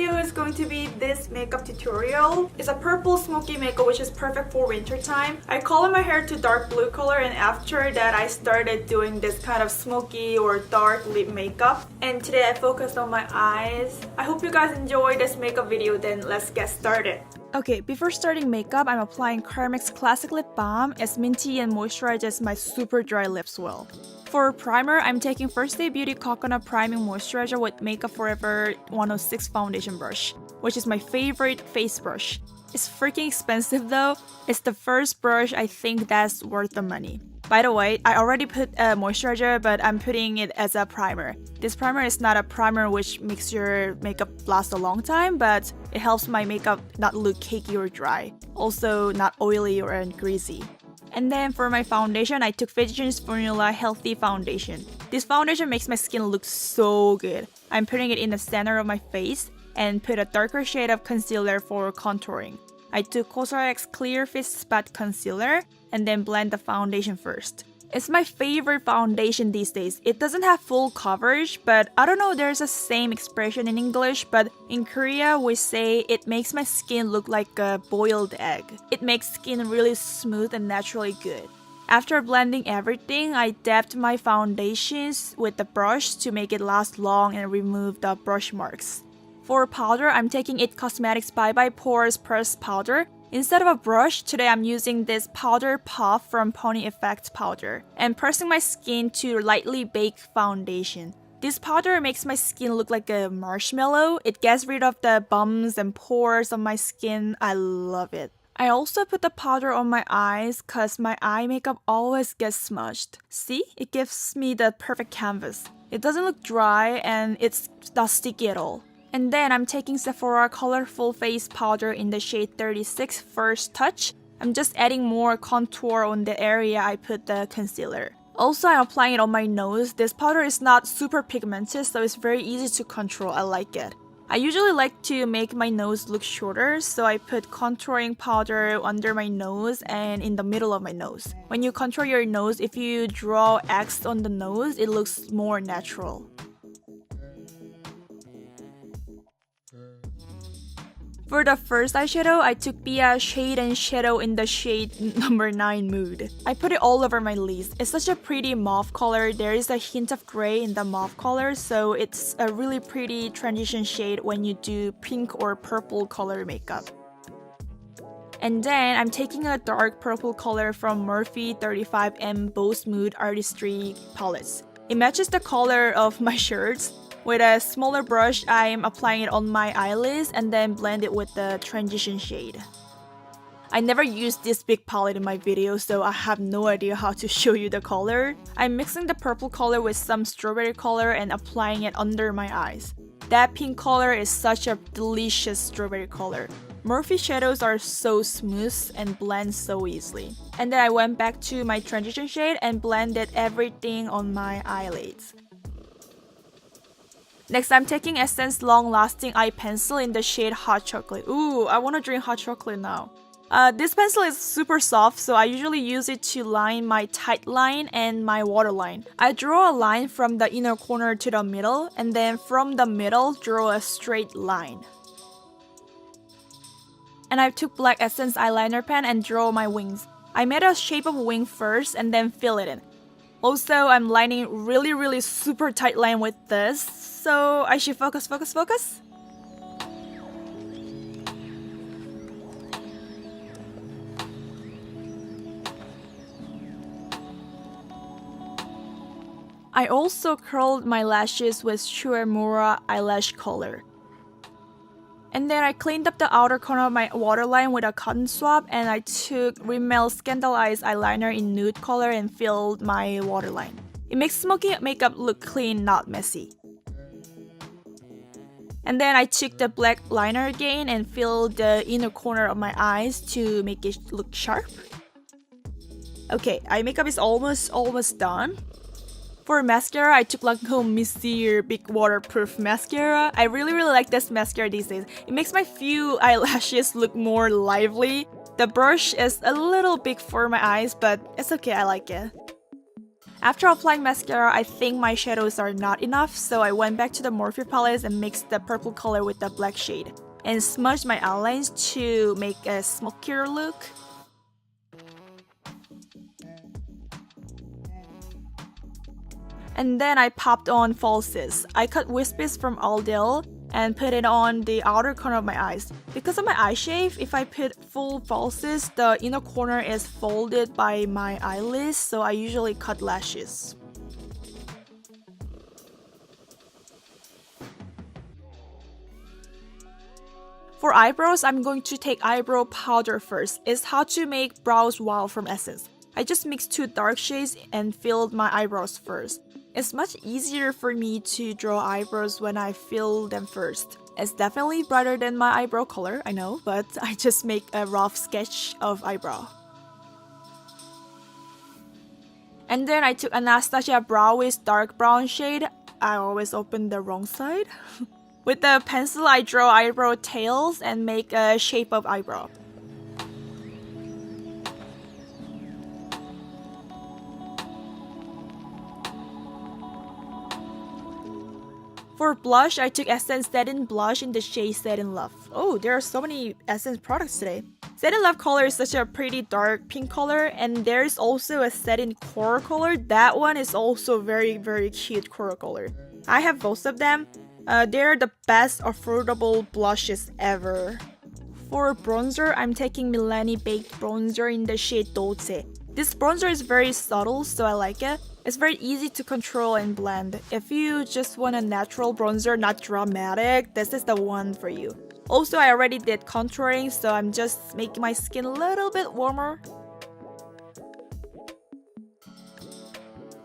video is going to be this makeup tutorial. It's a purple smoky makeup which is perfect for winter time. I colored my hair to dark blue color, and after that I started doing this kind of smoky or dark lip makeup. And today I focused on my eyes. I hope you guys enjoy this makeup video, then let's get started. Okay, before starting makeup, I'm applying Carmex Classic Lip Balm as minty and moisturizes my super dry lips well. For primer, I'm taking First Day Beauty Coconut Priming Moisturizer with Makeup Forever 106 Foundation Brush, which is my favorite face brush. It's freaking expensive though. It's the first brush I think that's worth the money. By the way, I already put a moisturizer, but I'm putting it as a primer. This primer is not a primer which makes your makeup last a long time, but it helps my makeup not look cakey or dry. Also not oily or greasy. And then for my foundation, I took Physicians Formula Healthy Foundation. This foundation makes my skin look so good. I'm putting it in the center of my face and put a darker shade of concealer for contouring. I took Cosrx Clear Fit Spot Concealer and then blend the foundation first. It's my favorite foundation these days. It doesn't have full coverage, but I don't know there's a same expression in English, but in Korea we say it makes my skin look like a boiled egg. It makes skin really smooth and naturally good. After blending everything, I dabbed my foundations with the brush to make it last long and remove the brush marks. For powder, I'm taking It Cosmetics Bye Bye Pores Pressed Powder. Instead of a brush, today I'm using this powder puff from Pony Effect powder and pressing my skin to lightly bake foundation. This powder makes my skin look like a marshmallow. It gets rid of the bumps and pores on my skin. I love it. I also put the powder on my eyes cause my eye makeup always gets smudged. See? It gives me the perfect canvas. It doesn't look dry and it's not sticky at all. And then I'm taking Sephora Colorful Face Powder in the shade 36 First Touch. I'm just adding more contour on the area I put the concealer. Also, I'm applying it on my nose. This powder is not super pigmented, so it's very easy to control. I like it. I usually like to make my nose look shorter, so I put contouring powder under my nose and in the middle of my nose. When you contour your nose, if you draw X on the nose, it looks more natural. For the first eyeshadow, I took Bbia Shade and Shadow in the shade number 9 Mood. I put it all over my lids. It's such a pretty mauve color. There is a hint of gray in the mauve color, so it's a really pretty transition shade when you do pink or purple color makeup. And then I'm taking a dark purple color from Morphe 35M Boss Mood Artistry palettes. It matches the color of my shirts. With a smaller brush, I'm applying it on my eyelids and then blend it with the transition shade. I never used this big palette in my video, so I have no idea how to show you the color. I'm mixing the purple color with some strawberry color and applying it under my eyes. That pink color is such a delicious strawberry color. Morphe shadows are so smooth and blend so easily. And then I went back to my transition shade and blended everything on my eyelids. Next, I'm taking Essence Long Lasting Eye Pencil in the shade Hot Chocolate. Ooh, I want to drink hot chocolate now. This pencil is super soft, so I usually use it to line my tight line and my waterline. I draw a line from the inner corner to the middle, and then from the middle, draw a straight line. And I took black Essence eyeliner pen and draw my wings. I made a shape of wing first and then fill it in. Also, I'm lining really super tight line with this, so I should focus. I also curled my lashes with uemura eyelash color. And then I cleaned up the outer corner of my waterline with a cotton swab, and I took Rimmel Scandaleyes eyeliner in nude color and filled my waterline. It makes smoky makeup look clean, not messy. And then I took the black liner again and filled the inner corner of my eyes to make it look sharp. Okay, eye makeup is almost done. For mascara, I took Lancome Mystery Big Waterproof Mascara. I really like this mascara these days. It makes my few eyelashes look more lively. The brush is a little big for my eyes, but it's okay, I like it. After applying mascara, I think my shadows are not enough, so I went back to the Morphe palette and mixed the purple color with the black shade and smudged my outlines to make a smokier look. And then I popped on falsies. I cut wispies from Aldel and put it on the outer corner of my eyes. Because of my eye shape, if I put full falsies, the inner corner is folded by my eyelids, so I usually cut lashes. For eyebrows, I'm going to take eyebrow powder first. It's how to make brows wow from Essence. I just mixed 2 dark shades and filled my eyebrows first. It's much easier for me to draw eyebrows when I fill them first. It's definitely brighter than my eyebrow color, I know, but I just make a rough sketch of eyebrow. And then I took Anastasia Browish dark brown shade. I always open the wrong side. With the pencil, I draw eyebrow tails and make a shape of eyebrow. For blush, I took Essence Satin Blush in the shade Satin Love. Oh, there are so many Essence products today. Satin Love color is such a pretty dark pink color, and there's also a Satin Coral color. That one is also very cute coral color. I have both of them. They're the best affordable blushes ever. For bronzer, I'm taking Milani Baked Bronzer in the shade Dolce. This bronzer is very subtle, so I like it. It's very easy to control and blend. If you just want a natural bronzer, not dramatic, this is the one for you. Also, I already did contouring, so I'm just making my skin a little bit warmer.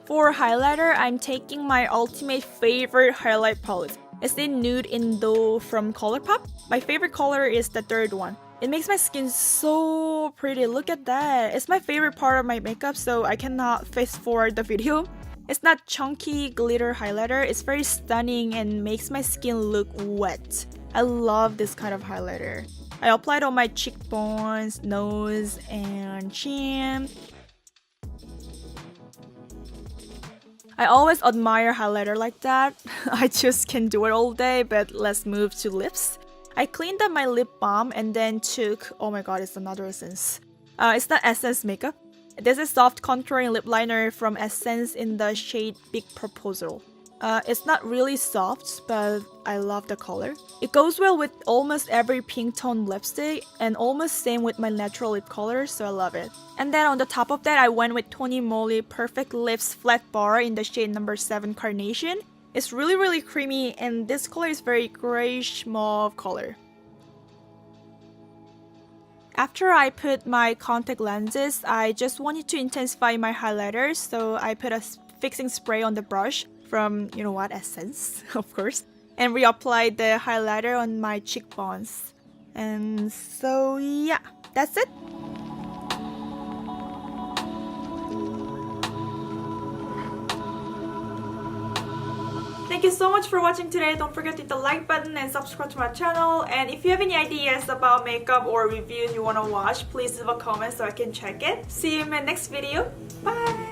For highlighter, I'm taking my ultimate favorite highlight palette. It's in Nude Endo from Colourpop. My favorite color is the third one. It makes my skin so pretty. Look at that. It's my favorite part of my makeup, so I cannot fast forward the video. It's not chunky glitter highlighter. It's very stunning and makes my skin look wet. I love this kind of highlighter. I applied on my cheekbones, nose, and chin. I always admire highlighter like that. I just can't do it all day, but let's move to lips. I cleaned up my lip balm and then took, oh my god, it's another Essence. It's not Essence makeup. This is soft contouring lip liner from Essence in the shade Big Proposal. It's not really soft, but I love the color. It goes well with almost every pink tone lipstick and almost same with my natural lip color, so I love it. And then on the top of that, I went with Tonymoly Perfect Lips Flat Bar in the shade number 7 Carnation. It's really creamy, and this color is very grayish mauve color. After I put my contact lenses, I just wanted to intensify my highlighters, so I put a fixing spray on the brush from, you know what, Essence, of course, and reapplied the highlighter on my cheekbones. And so yeah, that's it. Thank you so much for watching today. Don't forget to hit the like button and subscribe to my channel. And if you have any ideas about makeup or reviews you want to watch, please leave a comment so I can check it. See you in my next video. Bye!